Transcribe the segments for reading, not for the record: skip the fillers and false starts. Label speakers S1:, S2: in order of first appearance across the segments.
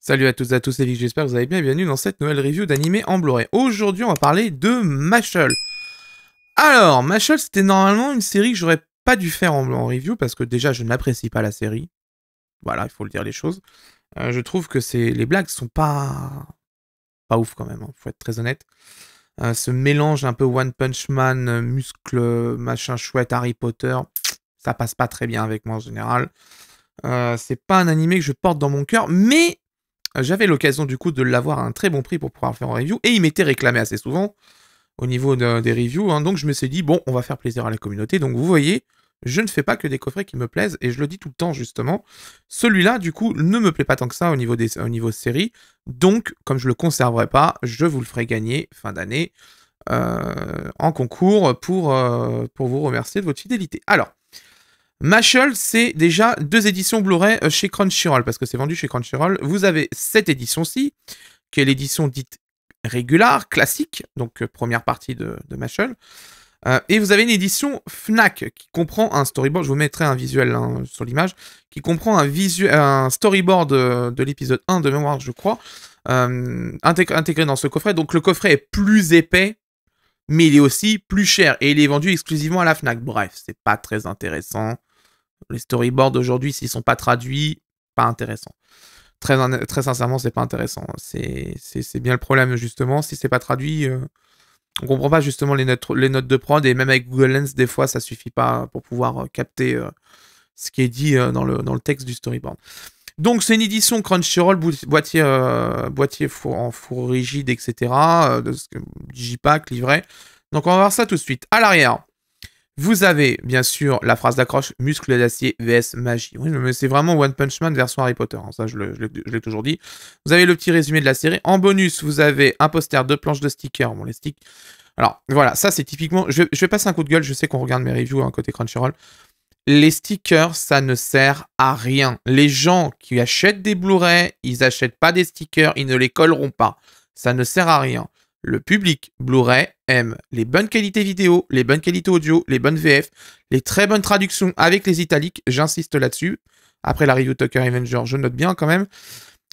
S1: Salut à toutes et à tous, c'est Vic, j'espère que vous allez bien et bienvenue dans cette nouvelle review d'animé en Blu-ray. Aujourd'hui, on va parler de Mashle. Alors, Mashle, c'était normalement une série que j'aurais pas dû faire en review parce que déjà, je n'apprécie pas la série. Voilà, il faut le dire les choses. Je trouve que les blagues sont pas ouf quand même, hein, faut être très honnête. Ce mélange un peu One Punch Man, muscle, machin chouette, Harry Potter, ça passe pas très bien avec moi en général. C'est pas un animé que je porte dans mon cœur, mais j'avais l'occasion du coup de l'avoir à un très bon prix pour pouvoir le faire en review, et il m'était réclamé assez souvent au niveau des reviews, hein, donc je me suis dit, bon, on va faire plaisir à la communauté, donc vous voyez, je ne fais pas que des coffrets qui me plaisent, et je le dis tout le temps justement, celui-là du coup ne me plaît pas tant que ça au niveau série, donc comme je le conserverai pas, je vous le ferai gagner fin d'année en concours pour vous remercier de votre fidélité. Alors, Mashle, c'est déjà 2 éditions Blu-ray chez Crunchyroll, parce que c'est vendu chez Crunchyroll. Vous avez cette édition-ci, qui est l'édition dite régulière, classique, donc première partie de Mashle. Et vous avez une édition Fnac, qui comprend un storyboard, je vous mettrai un visuel hein, sur l'image, qui comprend un storyboard de l'épisode 1 de mémoire, je crois, intégré dans ce coffret. Donc le coffret est plus épais, mais il est aussi plus cher, et il est vendu exclusivement à la Fnac. Bref, c'est pas très intéressant. Les storyboards aujourd'hui, s'ils sont pas traduits, pas intéressant. Très sincèrement, c'est pas intéressant. C'est bien le problème, justement. Si c'est pas traduit, on comprend pas justement les notes de prod, et même avec Google Lens, des fois, ça suffit pas pour pouvoir capter ce qui est dit dans le texte du storyboard. Donc, c'est une édition Crunchyroll, boîtier en four rigide, etc. Digipack, livret. Donc, on va voir ça tout de suite. À l'arrière, vous avez bien sûr la phrase d'accroche muscle d'acier vs magie. Oui, mais c'est vraiment One Punch Man version Harry Potter. Hein, ça, je l'ai toujours dit. Vous avez le petit résumé de la série. En bonus, vous avez un poster, 2 planches de stickers. Bon, les sticks. Alors, voilà, ça, c'est typiquement. Je vais passer un coup de gueule. Je sais qu'on regarde mes reviews hein, côté Crunchyroll. Les stickers, ça ne sert à rien. Les gens qui achètent des Blu-ray, ils n'achètent pas des stickers, ils ne les colleront pas. Ça ne sert à rien. Le public Blu-ray aime les bonnes qualités vidéo, les bonnes qualités audio, les bonnes VF, les très bonnes traductions avec les italiques, j'insiste là-dessus. Après la review Tucker Avenger, je note bien quand même.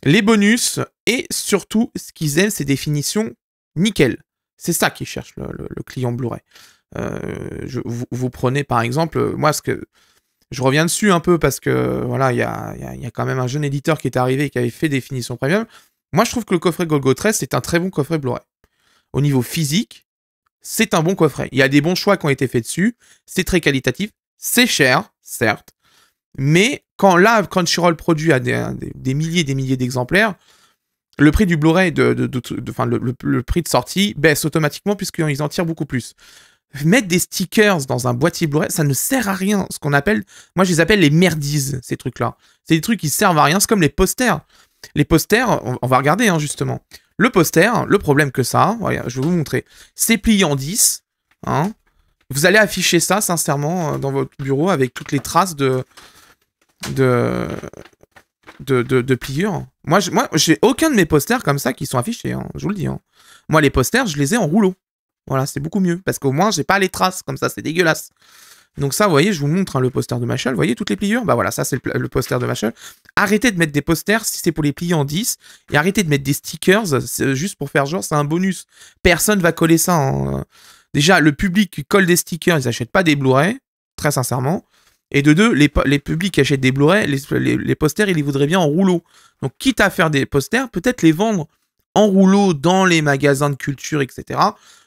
S1: Les bonus, et surtout, ce qu'ils aiment, c'est des finitions nickel. C'est ça qu'ils cherchent, le client Blu-ray. Vous prenez par exemple, moi je reviens dessus un peu parce que voilà, il y a quand même un jeune éditeur qui est arrivé et qui avait fait des finitions premium. Moi je trouve que le coffret Golgo 13 c'est un très bon coffret Blu-ray. Au niveau physique, c'est un bon coffret. Il y a des bons choix qui ont été faits dessus, c'est très qualitatif, c'est cher, certes, mais quand là Crunchyroll produit à des milliers et des milliers d'exemplaires, le prix du Blu-ray, le prix de sortie baisse automatiquement puisqu'ils en tirent beaucoup plus. Mettre des stickers dans un boîtier Blu-ray, ça ne sert à rien. Ce qu'on appelle, moi je les appelle les merdises, ces trucs-là. C'est des trucs qui servent à rien, c'est comme les posters. Les posters, on va regarder hein, justement. Le poster, le problème que ça, voilà, je vais vous montrer, c'est plié en 10. Hein. Vous allez afficher ça, sincèrement, dans votre bureau avec toutes les traces de pliure. Moi, j'ai aucun de mes posters comme ça qui sont affichés, hein, je vous le dis. Hein. Moi, les posters, je les ai en rouleau. Voilà, c'est beaucoup mieux, parce qu'au moins, j'ai pas les traces, comme ça, c'est dégueulasse. Donc ça, vous voyez, je vous montre hein, le poster de Mashle, vous voyez toutes les pliures. Bah voilà, ça, c'est le poster de Mashle. Arrêtez de mettre des posters si c'est pour les plier en 10, et arrêtez de mettre des stickers, juste pour faire genre, c'est un bonus. Personne va coller ça. Hein. Déjà, le public qui colle des stickers, ils achètent pas des Blu-ray, très sincèrement. Et de deux, les publics qui achètent des Blu-ray, les posters, ils les voudraient bien en rouleau. Donc, quitte à faire des posters, peut-être les vendre en rouleau dans les magasins de culture, etc.,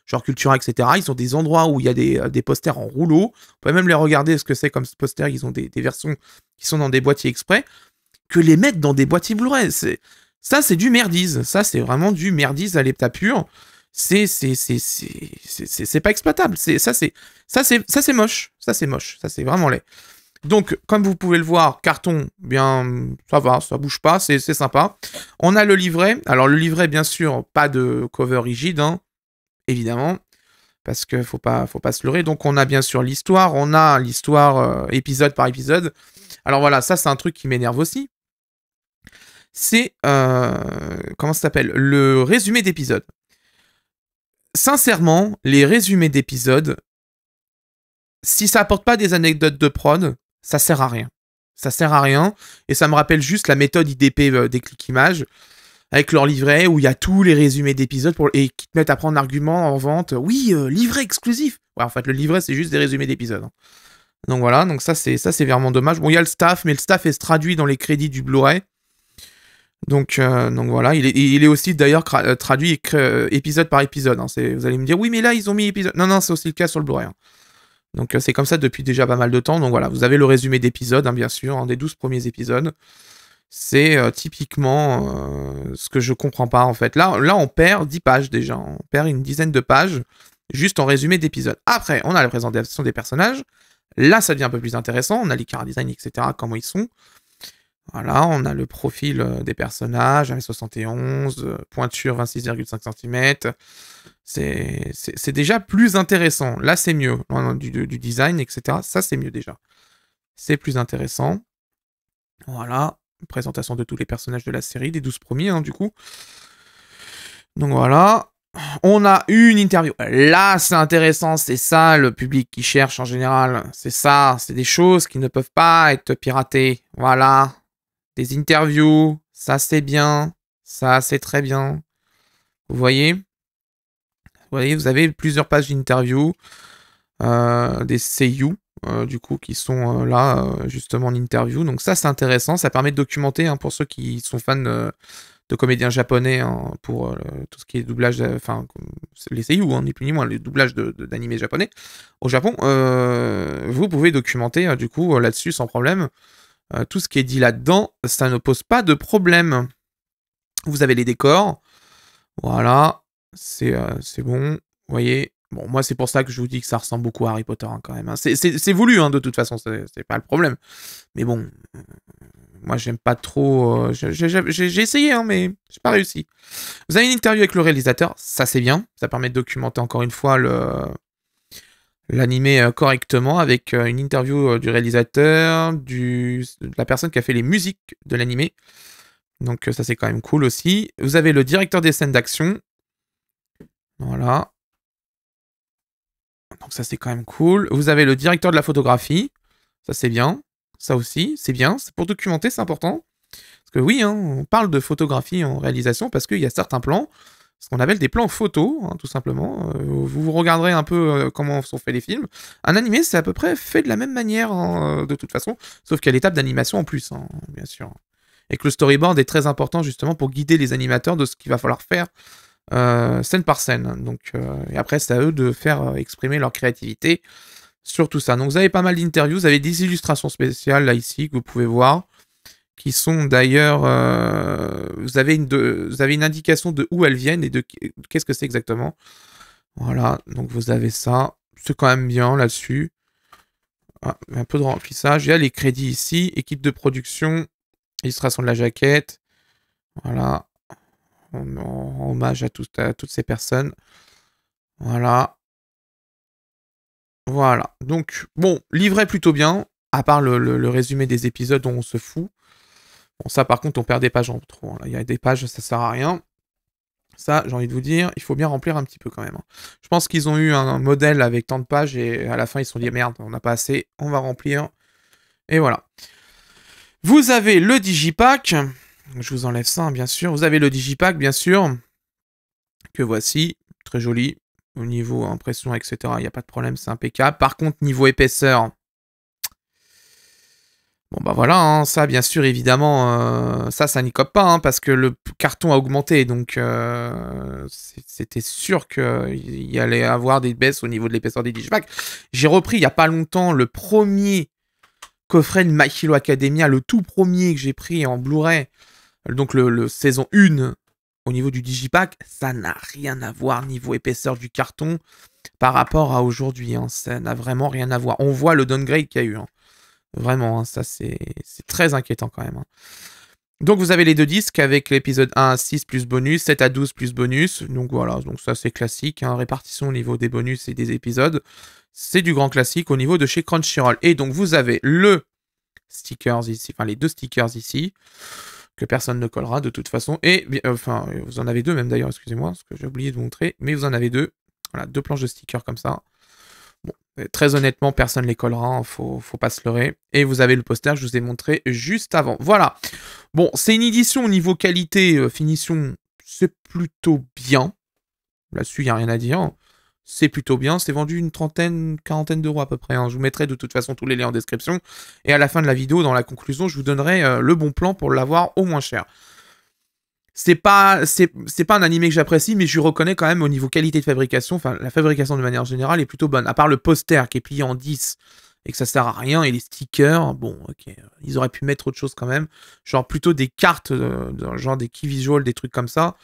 S1: genre Cultura, etc. Ils ont des endroits où il y a des posters en rouleau. On peut même les regarder ce que c'est comme ce poster. Ils ont des versions qui sont dans des boîtiers exprès. Que les mettre dans des boîtiers Blu-ray. Ça, c'est du merdise. Ça, c'est vraiment du merdise à l'état pur. C'est pas exploitable. Ça, c'est moche. Ça, c'est moche. Ça, c'est vraiment laid. Donc, comme vous pouvez le voir, carton, bien, ça va, ça bouge pas, c'est sympa. On a le livret. Alors, le livret, bien sûr, pas de cover rigide, hein. Évidemment, parce qu'il faut pas se leurrer. Donc on a bien sûr l'histoire, épisode par épisode. Alors voilà, ça c'est un truc qui m'énerve aussi. C'est, comment ça s'appelle? Le résumé d'épisode. Sincèrement, les résumés d'épisodes, si ça apporte pas des anecdotes de prod, ça sert à rien. Ça sert à rien, et ça me rappelle juste la méthode IDP des clics images. avec leur livret où il y a tous les résumés d'épisodes et qui te mettent à prendre argument en vente. Oui, livret exclusif. Ouais, en fait, le livret, c'est juste des résumés d'épisodes. Hein. Donc voilà, donc ça c'est vraiment dommage. Bon, il y a le staff, mais le staff est traduit dans les crédits du Blu-ray. Donc voilà, il est aussi d'ailleurs traduit épisode par épisode. Hein. Vous allez me dire, oui, mais là, ils ont mis épisode. Non, c'est aussi le cas sur le Blu-ray. Hein. Donc c'est comme ça depuis déjà pas mal de temps. Donc voilà, vous avez le résumé d'épisodes, hein, bien sûr, hein, des 12 premiers épisodes. C'est typiquement ce que je comprends pas, en fait. Là, on perd 10 pages déjà. On perd une dizaine de pages juste en résumé d'épisodes. Après, on a la présentation des personnages. Là, ça devient un peu plus intéressant. On a les chara-design, etc., comment ils sont. Voilà, on a le profil des personnages, 1m71, pointure 26,5 cm. C'est déjà plus intéressant. Là, c'est mieux. Du design, etc. Ça, c'est mieux déjà. C'est plus intéressant. Voilà. Présentation de tous les personnages de la série, des 12 premiers, hein, du coup. Donc voilà. On a une interview. Là, c'est intéressant. C'est ça, le public qui cherche en général. C'est ça. C'est des choses qui ne peuvent pas être piratées. Voilà. Des interviews. Ça, c'est bien. Ça, c'est très bien. Vous voyez? Vous avez plusieurs pages d'interviews. Des seiyuu. Du coup, qui sont là, justement, en interview. Donc ça, c'est intéressant. Ça permet de documenter, hein, pour ceux qui sont fans de comédiens japonais, hein, pour tout ce qui est doublage, enfin, les seiyuu, hein, ni plus ni moins, les doublages d'animés japonais au Japon. Vous pouvez documenter, du coup, là-dessus, sans problème. Tout ce qui est dit là-dedans, ça ne pose pas de problème. Vous avez les décors. Voilà. C'est bon. Vous voyez. Bon, moi, c'est pour ça que je vous dis que ça ressemble beaucoup à Harry Potter, hein, quand même. Hein. C'est voulu, hein, de toute façon, c'est pas le problème. Mais bon, moi, j'aime pas trop... j'ai essayé, hein, mais j'ai pas réussi. Vous avez une interview avec le réalisateur, ça, c'est bien. Ça permet de documenter, encore une fois, l'animé correctement, avec une interview du réalisateur, de la personne qui a fait les musiques de l'animé. Donc, ça, c'est quand même cool aussi. Vous avez le directeur des scènes d'action. Voilà. Donc ça, c'est quand même cool. Vous avez le directeur de la photographie. Ça, c'est bien. Ça aussi, c'est bien. C'est pour documenter, c'est important. Parce que oui, hein, on parle de photographie en réalisation parce qu'il y a certains plans, ce qu'on appelle des plans photos, hein, tout simplement. Vous regarderez un peu comment sont faits les films. Un animé, c'est à peu près fait de la même manière, hein, de toute façon. Sauf qu'il y a l'étape d'animation en plus, hein, bien sûr. Et que le storyboard est très important, justement, pour guider les animateurs de ce qu'il va falloir faire scène par scène. Donc, et après, c'est à eux de faire exprimer leur créativité sur tout ça. Donc, vous avez pas mal d'interviews, vous avez des illustrations spéciales, là, ici, que vous pouvez voir, qui sont d'ailleurs... vous avez une indication de où elles viennent et de qu'est-ce que c'est exactement. Voilà, donc vous avez ça. C'est quand même bien, là-dessus. Ah, un peu de remplissage. Il y a les crédits ici, équipe de production, illustration de la jaquette. Voilà. En hommage à toutes ces personnes. Voilà. Voilà. Donc, bon, livret plutôt bien, à part le résumé des épisodes dont on se fout. Bon, ça, par contre, on perd des pages en trop. Hein. Il y a des pages, ça sert à rien. Ça, j'ai envie de vous dire, il faut bien remplir un petit peu quand même. Hein. Je pense qu'ils ont eu un modèle avec tant de pages et à la fin, ils se sont dit, merde, on n'a pas assez, on va remplir. Et voilà. Vous avez le Digipack. Je vous enlève ça, hein, bien sûr. Vous avez le Digipack, bien sûr, que voici. Très joli. Au niveau impression, etc., il n'y a pas de problème, c'est impeccable. Par contre, niveau épaisseur... Bon, bah voilà, hein, ça, bien sûr, évidemment, ça n'y cope pas, hein, parce que le carton a augmenté, donc c'était sûr qu'il y allait avoir des baisses au niveau de l'épaisseur des Digipack. J'ai repris, il n'y a pas longtemps, le premier coffret de My Hero Academia, le tout premier que j'ai pris en Blu-ray, donc le saison 1, au niveau du Digipack, ça n'a rien à voir niveau épaisseur du carton par rapport à aujourd'hui, hein, ça n'a vraiment rien à voir. On voit le downgrade qu'il y a eu, hein. Vraiment, hein, ça c'est très inquiétant quand même. Hein. Donc vous avez les deux disques avec l'épisode 1 à 6 plus bonus, 7 à 12 plus bonus. Donc voilà, donc ça c'est classique. Hein, répartition au niveau des bonus et des épisodes. C'est du grand classique au niveau de chez Crunchyroll. Et donc vous avez le stickers ici, enfin les deux stickers ici, que personne ne collera de toute façon. Et enfin, vous en avez deux même d'ailleurs, excusez-moi, parce que j'ai oublié de vous montrer. Mais vous en avez deux. Voilà, deux planches de stickers comme ça. Bon, très honnêtement, personne les collera, hein, faut pas se leurrer. Et vous avez le poster, je vous ai montré juste avant. Voilà. Bon, c'est une édition au niveau qualité, finition, c'est plutôt bien. Là-dessus, il n'y a rien à dire. C'est plutôt bien. C'est vendu une trentaine, quarantaine d'euros à peu près. Hein. Je vous mettrai de toute façon tous les liens en description. Et à la fin de la vidéo, dans la conclusion, je vous donnerai le bon plan pour l'avoir au moins cher. C'est pas un animé que j'apprécie, mais je reconnais quand même au niveau qualité de fabrication. Enfin, la fabrication de manière générale est plutôt bonne. À part le poster qui est plié en 10 et que ça sert à rien, et les stickers, bon, ok, ils auraient pu mettre autre chose quand même. Genre plutôt des cartes, genre des key visuals, des trucs comme ça.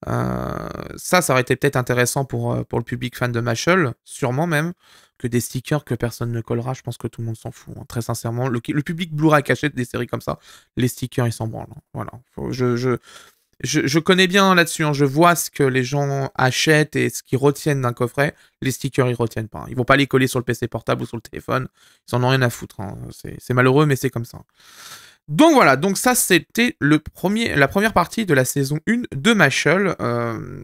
S1: Ça aurait été peut-être intéressant pour le public fan de Mashle, sûrement même, que des stickers que personne ne collera. Je pense que tout le monde s'en fout, hein, très sincèrement. Le public Blu-ray qui achète des séries comme ça, les stickers, ils s'en branlent. Hein. Voilà. Je connais bien là-dessus, hein. Je vois ce que les gens achètent et ce qu'ils retiennent d'un coffret. Les stickers, ils retiennent pas. Hein. Ils vont pas les coller sur le PC portable ou sur le téléphone. Ils en ont rien à foutre. Hein. C'est malheureux, mais c'est comme ça. Donc voilà, donc ça c'était la première partie de la saison 1 de Mashle.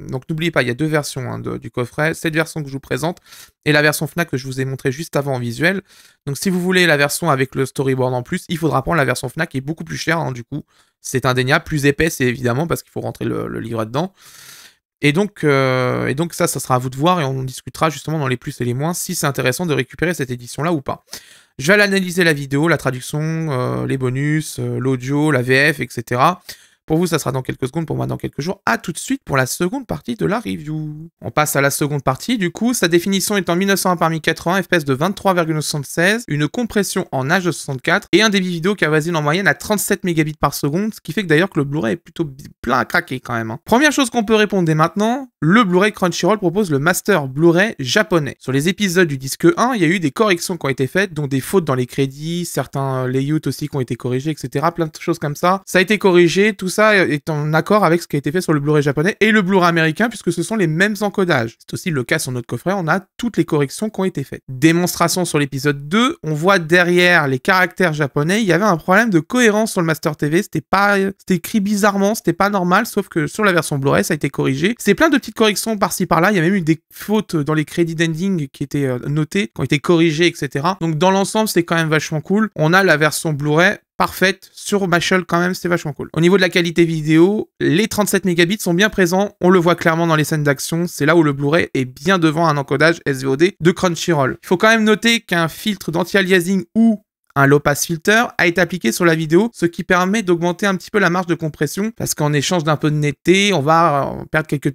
S1: Donc n'oubliez pas, il y a deux versions hein, du coffret. Cette version que je vous présente et la version FNAC que je vous ai montré juste avant en visuel. Donc si vous voulez la version avec le storyboard en plus, il faudra prendre la version FNAC qui est beaucoup plus chère hein, du coup. C'est indéniable, plus épaisse évidemment parce qu'il faut rentrer le livret dedans. Et donc ça sera à vous de voir et on discutera justement dans les plus et les moins si c'est intéressant de récupérer cette édition-là ou pas. Je vais aller analyser la vidéo, la traduction, les bonus, l'audio, la VF, etc. Pour vous, ça sera dans quelques secondes, pour moi dans quelques jours. A tout de suite pour la seconde partie de la review. On passe à la seconde partie, du coup, sa définition est en 1901 par 1080, FPS de 23,76, une compression en H264 et un débit vidéo qui avoisine en moyenne à 37 mégabits par seconde, ce qui fait que d'ailleurs que le Blu-ray est plutôt plein à craquer quand même. Hein. Première chose qu'on peut répondre dès maintenant, le Blu-ray Crunchyroll propose le Master Blu-ray japonais. Sur les épisodes du disque 1, il y a eu des corrections qui ont été faites, dont des fautes dans les crédits, certains layouts aussi qui ont été corrigés, etc. Plein de choses comme ça. Ça a été corrigé, tout ça est en accord avec ce qui a été fait sur le Blu-ray japonais et le Blu-ray américain puisque ce sont les mêmes encodages. C'est aussi le cas sur notre coffret, on a toutes les corrections qui ont été faites. Démonstration sur l'épisode 2, on voit derrière les caractères japonais, il y avait un problème de cohérence sur le Master TV, c'était écrit bizarrement, c'était pas normal, sauf que sur la version Blu-ray ça a été corrigé. C'est plein de petites corrections par-ci par-là, il y a même eu des fautes dans les crédits d'ending qui étaient notées, qui ont été corrigées, etc. Donc dans l'ensemble c'est quand même vachement cool. On a la version Blu-ray parfaite sur Mashle quand même, c'est vachement cool. Au niveau de la qualité vidéo, les 37 mégabits sont bien présents, on le voit clairement dans les scènes d'action, c'est là où le Blu-ray est bien devant un encodage SVOD de Crunchyroll. Il faut quand même noter qu'un filtre d'anti-aliasing ou un low pass filter a été appliqué sur la vidéo, ce qui permet d'augmenter un petit peu la marge de compression, parce qu'en échange d'un peu de netteté, on va perdre quelques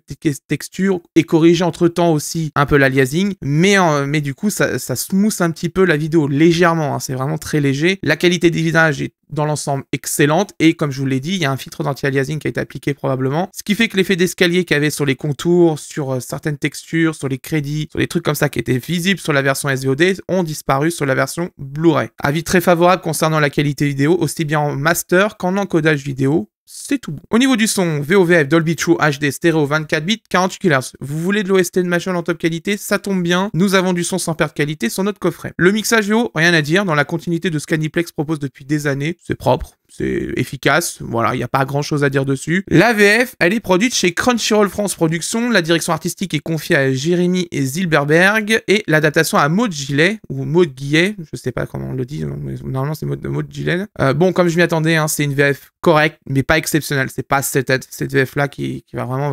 S1: textures et corriger entre-temps aussi un peu l'aliasing, mais du coup, ça smooth un petit peu la vidéo légèrement, hein, c'est vraiment très léger. La qualité des images est dans l'ensemble excellente, et comme je vous l'ai dit, il y a un filtre d'anti-aliasing qui a été appliqué probablement, ce qui fait que l'effet d'escalier qu'il y avait sur les contours, sur certaines textures, sur les crédits, sur les trucs comme ça qui étaient visibles sur la version SVOD, ont disparu sur la version Blu-ray. Avis très favorable concernant la qualité vidéo, aussi bien en master qu'en encodage vidéo. C'est tout bon. Au niveau du son, VOVF, Dolby True HD, stéréo 24 bits, 48 kHz. Vous voulez de l'OST de Mashle en top qualité, ça tombe bien. Nous avons du son sans perte qualité sur notre coffret. Le mixage VO, rien à dire, dans la continuité de ce qu'Aniplex propose depuis des années. C'est propre, c'est efficace, voilà, il n'y a pas grand chose à dire dessus. La VF, elle est produite chez Crunchyroll France Productions, la direction artistique est confiée à Jérémy et Zilberberg, et l'adaptation à Maud Gillet, ou Maud Guillet, je sais pas comment on le dit, mais normalement c'est Maud Gillet. Bon, comme je m'y attendais, hein, c'est une VF correcte, mais pas exceptionnelle, c'est pas cette VF là qui va vraiment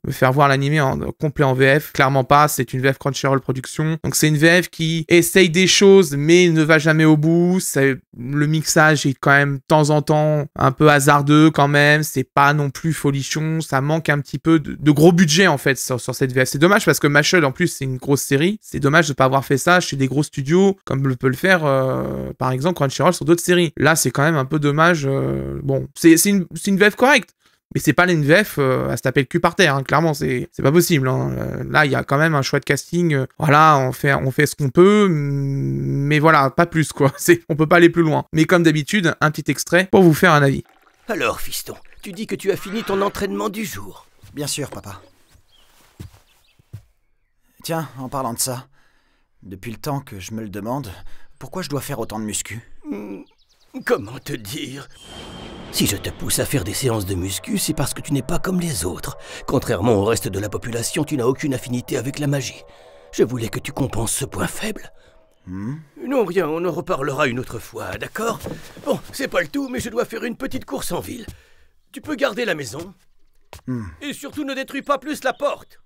S1: me faire voir l'animé en complet en VF, clairement pas, c'est une VF Crunchyroll Productions, donc c'est une VF qui essaye des choses, mais ne va jamais au bout, le mixage est quand même de temps en temps un peu hasardeux quand même, c'est pas non plus folichon, ça manque un petit peu de gros budget en fait sur cette VF. C'est dommage parce que Mashle en plus c'est une grosse série, c'est dommage de pas avoir fait ça chez des gros studios comme peut le faire par exemple Crunchyroll sur d'autres séries. Là c'est quand même un peu dommage, bon c'est une VF correcte. Mais c'est pas une VF à se taper le cul par terre, hein. Clairement, c'est pas possible. Hein. Là, il y a quand même un choix de casting. Voilà, on fait ce qu'on peut, mais voilà, pas plus, quoi. On peut pas aller plus loin. Mais comme d'habitude, un petit extrait pour vous faire un avis.
S2: Alors, fiston, tu dis que tu as fini ton entraînement du jour.
S3: Bien sûr, papa. Tiens, en parlant de ça, depuis le temps que je me le demande, pourquoi je dois faire autant de muscu?
S2: Comment te dire? Si je te pousse à faire des séances de muscu, c'est parce que tu n'es pas comme les autres. Contrairement au reste de la population, tu n'as aucune affinité avec la magie. Je voulais que tu compenses ce point faible.
S3: Hmm?
S2: Non, rien, on en reparlera une autre fois, d'accord? Bon, c'est pas le tout, mais je dois faire une petite course en ville. Tu peux garder la maison. Et surtout ne détruis pas plus la porte.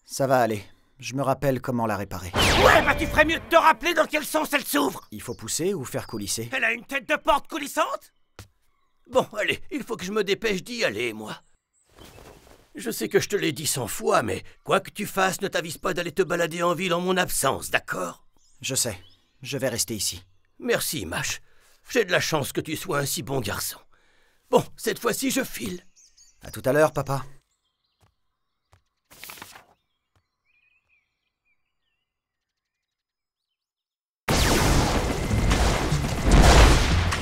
S3: Ça va aller. Je me rappelle comment la réparer.
S4: Ouais, bah tu ferais mieux de te rappeler dans quel sens elle s'ouvre.
S3: Il faut pousser ou faire coulisser?
S4: Elle a une tête de porte coulissante.
S2: Bon, allez, il faut que je me dépêche d'y aller, moi. Je sais que je te l'ai dit 100 fois, mais quoi que tu fasses, ne t'avise pas d'aller te balader en ville en mon absence, d'accord?
S3: Je sais. Je vais rester ici.
S2: Merci, Mash. J'ai de la chance que tu sois un si bon garçon. Bon, cette fois-ci, je file.
S3: À tout à l'heure, papa. Je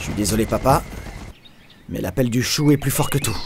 S3: suis désolé, papa, mais l'appel du chou est plus fort que tout.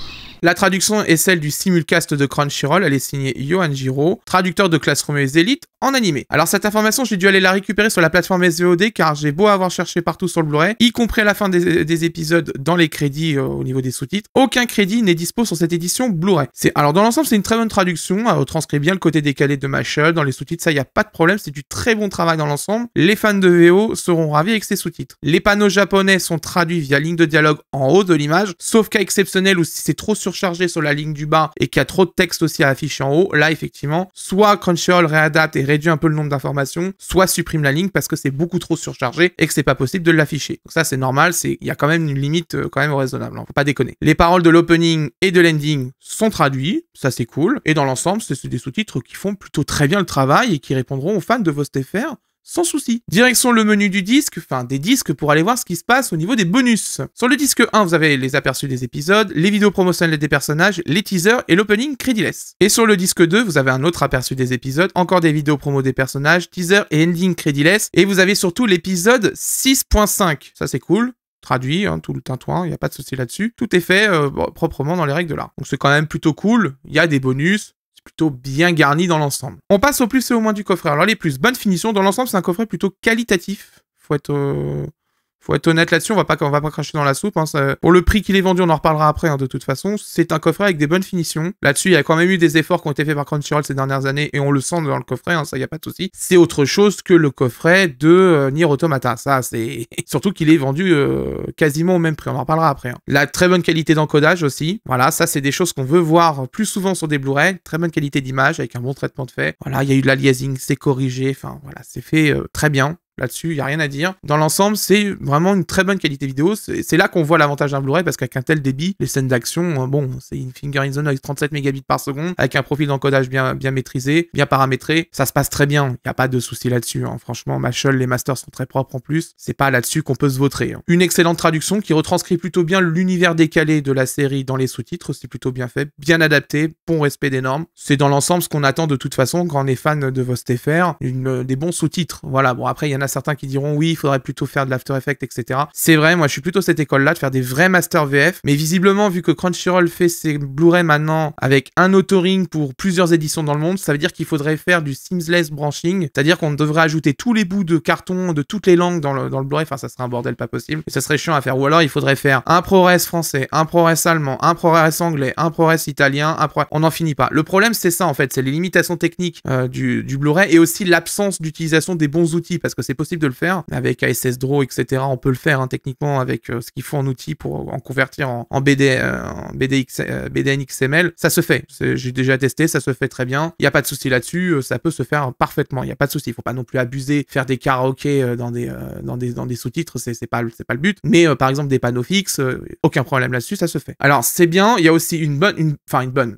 S1: La traduction est celle du simulcast de Crunchyroll, elle est signée Yohan Jiro, traducteur de Classroom Elite en animé. Alors cette information, j'ai dû aller la récupérer sur la plateforme SVOD car j'ai beau avoir cherché partout sur le Blu-ray, y compris à la fin des épisodes dans les crédits au niveau des sous-titres, aucun crédit n'est dispo sur cette édition Blu-ray. Alors dans l'ensemble, c'est une très bonne traduction, elle retranscrit bien le côté décalé de Mashle, dans les sous-titres, ça y a pas de problème, c'est du très bon travail dans l'ensemble. Les fans de VO seront ravis avec ces sous-titres. Les panneaux japonais sont traduits via ligne de dialogue en haut de l'image, sauf cas exceptionnel où si c'est trop surchargé sur la ligne du bas et qu'il y a trop de texte aussi à afficher en haut, là effectivement, soit Crunchyroll réadapte et réduit un peu le nombre d'informations, soit supprime la ligne parce que c'est beaucoup trop surchargé et que c'est pas possible de l'afficher. Donc ça c'est normal, il y a quand même une limite quand même raisonnable, hein, faut pas déconner. Les paroles de l'opening et de l'ending sont traduits, ça c'est cool, et dans l'ensemble c'est des sous-titres qui font plutôt très bien le travail et qui répondront aux fans de VOSTFR sans souci. Direction le menu du disque, enfin des disques pour aller voir ce qui se passe au niveau des bonus. Sur le disque 1, vous avez les aperçus des épisodes, les vidéos promotionnelles des personnages, les teasers et l'opening crédiless. Et sur le disque 2, vous avez un autre aperçu des épisodes, encore des vidéos promo des personnages, teasers et ending crédiless. Et vous avez surtout l'épisode 6.5. Ça c'est cool. Traduit, hein, tout le tintouin, il n'y a pas de souci là-dessus. Tout est fait proprement dans les règles de l'art. Donc c'est quand même plutôt cool, il y a des bonus. Plutôt bien garni dans l'ensemble. On passe au plus et au moins du coffret. Alors les plus, bonne finition. Dans l'ensemble, c'est un coffret plutôt qualitatif. Faut être honnête là-dessus, on va pas cracher dans la soupe. Hein. Pour le prix qu'il est vendu, on en reparlera après, hein, de toute façon. C'est un coffret avec des bonnes finitions. Là-dessus, il y a quand même eu des efforts qui ont été faits par Crunchyroll ces dernières années et on le sent dans le coffret, hein, ça y a pas de souci. C'est autre chose que le coffret de Nier Automata. Ça, c'est surtout qu'il est vendu quasiment au même prix. On en reparlera après. Hein. La très bonne qualité d'encodage aussi. Voilà, ça, c'est des choses qu'on veut voir plus souvent sur des Blu-ray. Très bonne qualité d'image avec un bon traitement de fait. Voilà, il y a eu de l'aliasing, c'est corrigé. Enfin, voilà, c'est fait très bien. Là-dessus, il n'y a rien à dire. Dans l'ensemble, c'est vraiment une très bonne qualité vidéo. C'est là qu'on voit l'avantage d'un Blu-ray parce qu'avec un tel débit, les scènes d'action, bon, c'est une finger in zone avec 37 mégabits par seconde, avec un profil d'encodage bien maîtrisé, bien paramétré. Ça se passe très bien. Il n'y a pas de souci là-dessus. Hein. Franchement, Mashle, les masters sont très propres en plus. C'est pas là-dessus qu'on peut se vautrer. Hein. Une excellente traduction qui retranscrit plutôt bien l'univers décalé de la série dans les sous-titres. C'est plutôt bien fait, bien adapté, bon respect des normes. C'est dans l'ensemble ce qu'on attend de toute façon quand on est fan de VOSTFR, des bons sous-titres. Voilà. Bon, après, il y en a certains qui diront oui, il faudrait plutôt faire de l'After Effects, etc. C'est vrai, moi je suis plutôt cette école-là de faire des vrais master VF, mais visiblement vu que Crunchyroll fait ses Blu-ray maintenant avec un authoring pour plusieurs éditions dans le monde, ça veut dire qu'il faudrait faire du seamless branching, c'est-à-dire qu'on devrait ajouter tous les bouts de carton de toutes les langues dans le Blu-ray, enfin ça serait un bordel pas possible, et ça serait chiant à faire, ou alors il faudrait faire un ProRes français, un ProRes allemand, un ProRes anglais, un ProRes italien, on n'en finit pas. Le problème c'est ça en fait, c'est les limitations techniques du Blu-ray et aussi l'absence d'utilisation des bons outils, parce que c'est possible de le faire avec ASS Draw, etc. On peut le faire hein, techniquement avec ce qu'il faut en outils pour en convertir en BDN XML. Ça se fait. J'ai déjà testé, ça se fait très bien. Il n'y a pas de souci là-dessus. Ça peut se faire parfaitement. Il n'y a pas de souci. Il ne faut pas non plus abuser, faire des karaokés dans des sous-titres. C'est pas le but. Mais par exemple des panneaux fixes, aucun problème là-dessus. Ça se fait. Alors c'est bien. Il y a aussi une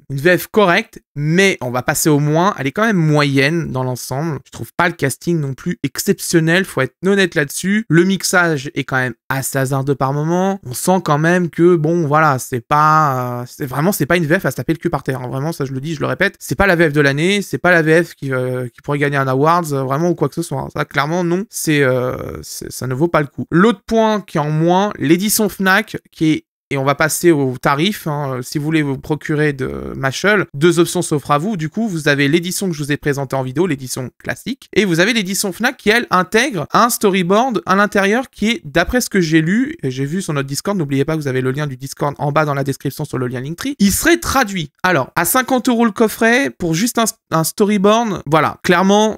S1: VF correcte, mais on va passer au moins. Elle est quand même moyenne dans l'ensemble. Je trouve pas le casting non plus exceptionnel. Faut être honnête là-dessus. Le mixage est quand même assez hasardeux par moment. On sent quand même que bon voilà, c'est pas une VF à se taper le cul par terre. Hein. Vraiment, ça je le dis, je le répète, c'est pas la VF de l'année, c'est pas la VF qui pourrait gagner un awards vraiment ou quoi que ce soit. Hein. Ça clairement non, ça ne vaut pas le coup. L'autre point qui est en moins, l'édition Fnac qui est Et on va passer au tarif. Hein. Si vous voulez vous procurer de Mashal, 2 options s'offrent à vous. Du coup, vous avez l'édition que je vous ai présentée en vidéo, l'édition classique. Et vous avez l'édition Fnac qui, elle, intègre un storyboard à l'intérieur qui est, d'après ce que j'ai lu, et j'ai vu sur notre Discord, n'oubliez pas que vous avez le lien du Discord en bas dans la description sur le lien Linktree, il serait traduit. Alors, à 50 € le coffret, pour juste un storyboard, voilà. Clairement,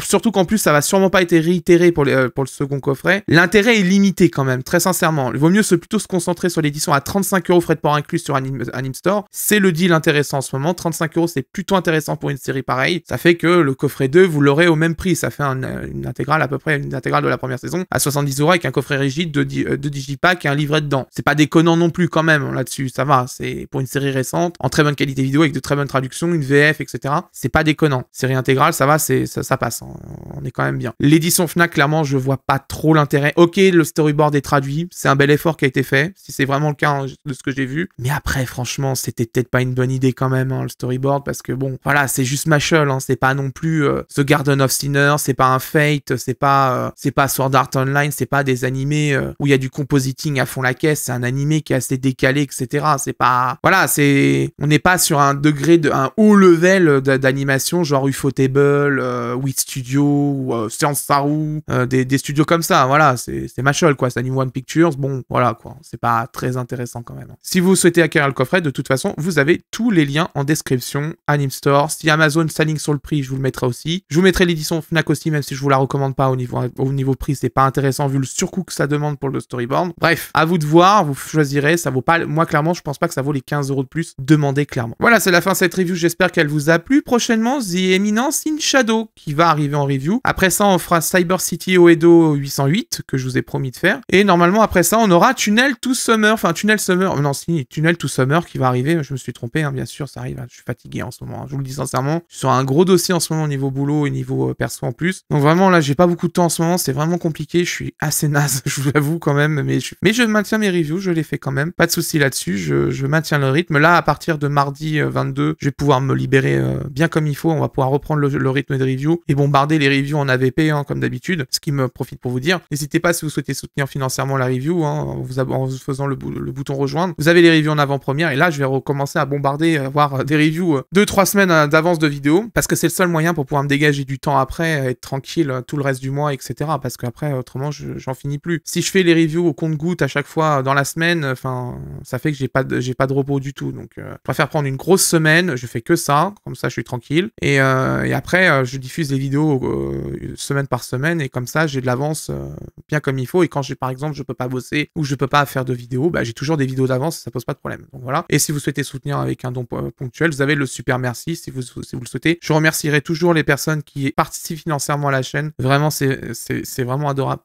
S1: surtout qu'en plus, ça va sûrement pas être réitéré pour le second coffret. L'intérêt est limité quand même, très sincèrement. Il vaut mieux plutôt se concentrer sur l'édition à 35 € frais de port inclus sur Anime Store. C'est le deal intéressant en ce moment. 35 €, c'est plutôt intéressant pour une série pareille. Ça fait que le coffret 2, vous l'aurez au même prix. Ça fait une intégrale, à peu près une intégrale de la première saison, à 70 € avec un coffret rigide de digipack et un livret dedans. C'est pas déconnant non plus quand même là-dessus. Ça va, c'est pour une série récente, en très bonne qualité vidéo, avec de très bonnes traductions, une VF, etc. C'est pas déconnant. Série intégrale, ça va, ça passe. On est quand même bien. L'édition Fnac, clairement, je vois pas trop l'intérêt. Ok, le storyboard est traduit. C'est un bel effort qui a été fait, si c'est vraiment le cas hein, de ce que j'ai vu. Mais après, franchement, c'était peut-être pas une bonne idée quand même, hein, le storyboard, parce que bon, voilà, c'est juste Mashal, hein, c'est pas non plus The Garden of Sinners, c'est pas un Fate, c'est pas Sword Art Online, c'est pas des animés où il y a du compositing à fond la caisse, c'est un animé qui est assez décalé, etc. C'est pas... Voilà, on n'est pas sur un degré un haut level d'animation, genre Ufotable, Wit Studio, ou Science Saru, des studios comme ça, voilà, c'est Mashal, quoi, c'est Anime One Pictures, bon, voilà, quoi, c'est pas très intéressant quand même. Si vous souhaitez acquérir le coffret, de toute façon, vous avez tous les liens en description, Anime Store, si Amazon s'aligne sur le prix, je vous le mettrai aussi. Je vous mettrai l'édition Fnac aussi, même si je vous la recommande pas au niveau prix, c'est pas intéressant vu le surcoût que ça demande pour le storyboard. Bref, à vous de voir, vous choisirez, ça vaut pas, moi clairement, je pense pas que ça vaut les 15 € de plus, demandez clairement. Voilà, c'est la fin de cette review, j'espère qu'elle vous a plu. Prochainement, The Eminence in Shadow, qui va arriver en review. Après ça, on fera Cyber City Oedo 808, que je vous ai promis de faire. Et normalement, après ça, on aura Tunnel to Summer, enfin Tunnel to Summer qui va arriver, je me suis trompé, hein, bien sûr, ça arrive, je suis fatigué en ce moment, hein, je vous le dis sincèrement, je suis sur un gros dossier en ce moment au niveau boulot et niveau perso en plus, donc vraiment là, j'ai pas beaucoup de temps en ce moment, c'est vraiment compliqué, je suis assez naze, je vous l'avoue quand même, mais je maintiens mes reviews, je les fais quand même, pas de souci là-dessus, je maintiens le rythme. Là, à partir de mardi 22, je vais pouvoir me libérer bien comme il faut, on va pouvoir reprendre le rythme de review et bombarder les reviews en AVP, hein, comme d'habitude, ce qui me profite pour vous dire. N'hésitez pas si vous souhaitez soutenir financièrement la review, hein, en vous faisant le bouton rejoindre. Vous avez les reviews en avant-première et là, je vais recommencer à bombarder, avoir des reviews 2-3 semaines d'avance de vidéos parce que c'est le seul moyen pour pouvoir me dégager du temps après, être tranquille tout le reste du mois, etc. Parce qu'après, autrement, j'en finis plus. Si je fais les reviews au compte-gouttes à chaque fois dans la semaine, enfin, ça fait que j'ai pas de repos du tout. Donc, je préfère prendre une grosse semaine, je fais que ça, comme ça, je suis tranquille. Et après, je diffuse les vidéos semaine par semaine et comme ça, j'ai de l'avance bien comme il faut. Et quand par exemple, je peux pas bosser ou je peux pas faire de vidéos, bah, j'ai toujours des vidéos d'avance, ça pose pas de problème. Donc voilà. Et si vous souhaitez soutenir avec un don ponctuel, vous avez le super merci si vous le souhaitez. Je remercierai toujours les personnes qui participent financièrement à la chaîne. Vraiment, c'est vraiment adorable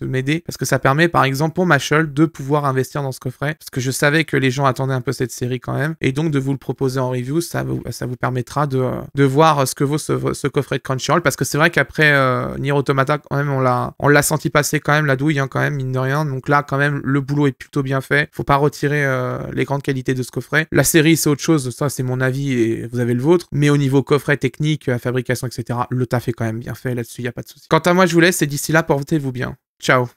S1: de m'aider parce que ça permet, par exemple, pour Mashal, de pouvoir investir dans ce coffret parce que je savais que les gens attendaient un peu cette série quand même et donc de vous le proposer en review, ça vous permettra de voir ce que vaut ce coffret de Crunchyroll parce que c'est vrai qu'après Nier Automata, quand même, on l'a senti passer quand même la douille, hein, quand même, mine de rien. Donc là, quand même, le boulot est plutôt bien fait. Faut pas retirer les grandes qualités de ce coffret. La série, c'est autre chose. Ça, c'est mon avis et vous avez le vôtre. Mais au niveau coffret technique, fabrication, etc., le taf est quand même bien fait là-dessus. Y a pas de souci. Quant à moi, je vous laisse et d'ici là, portez-vous bien. Ciao.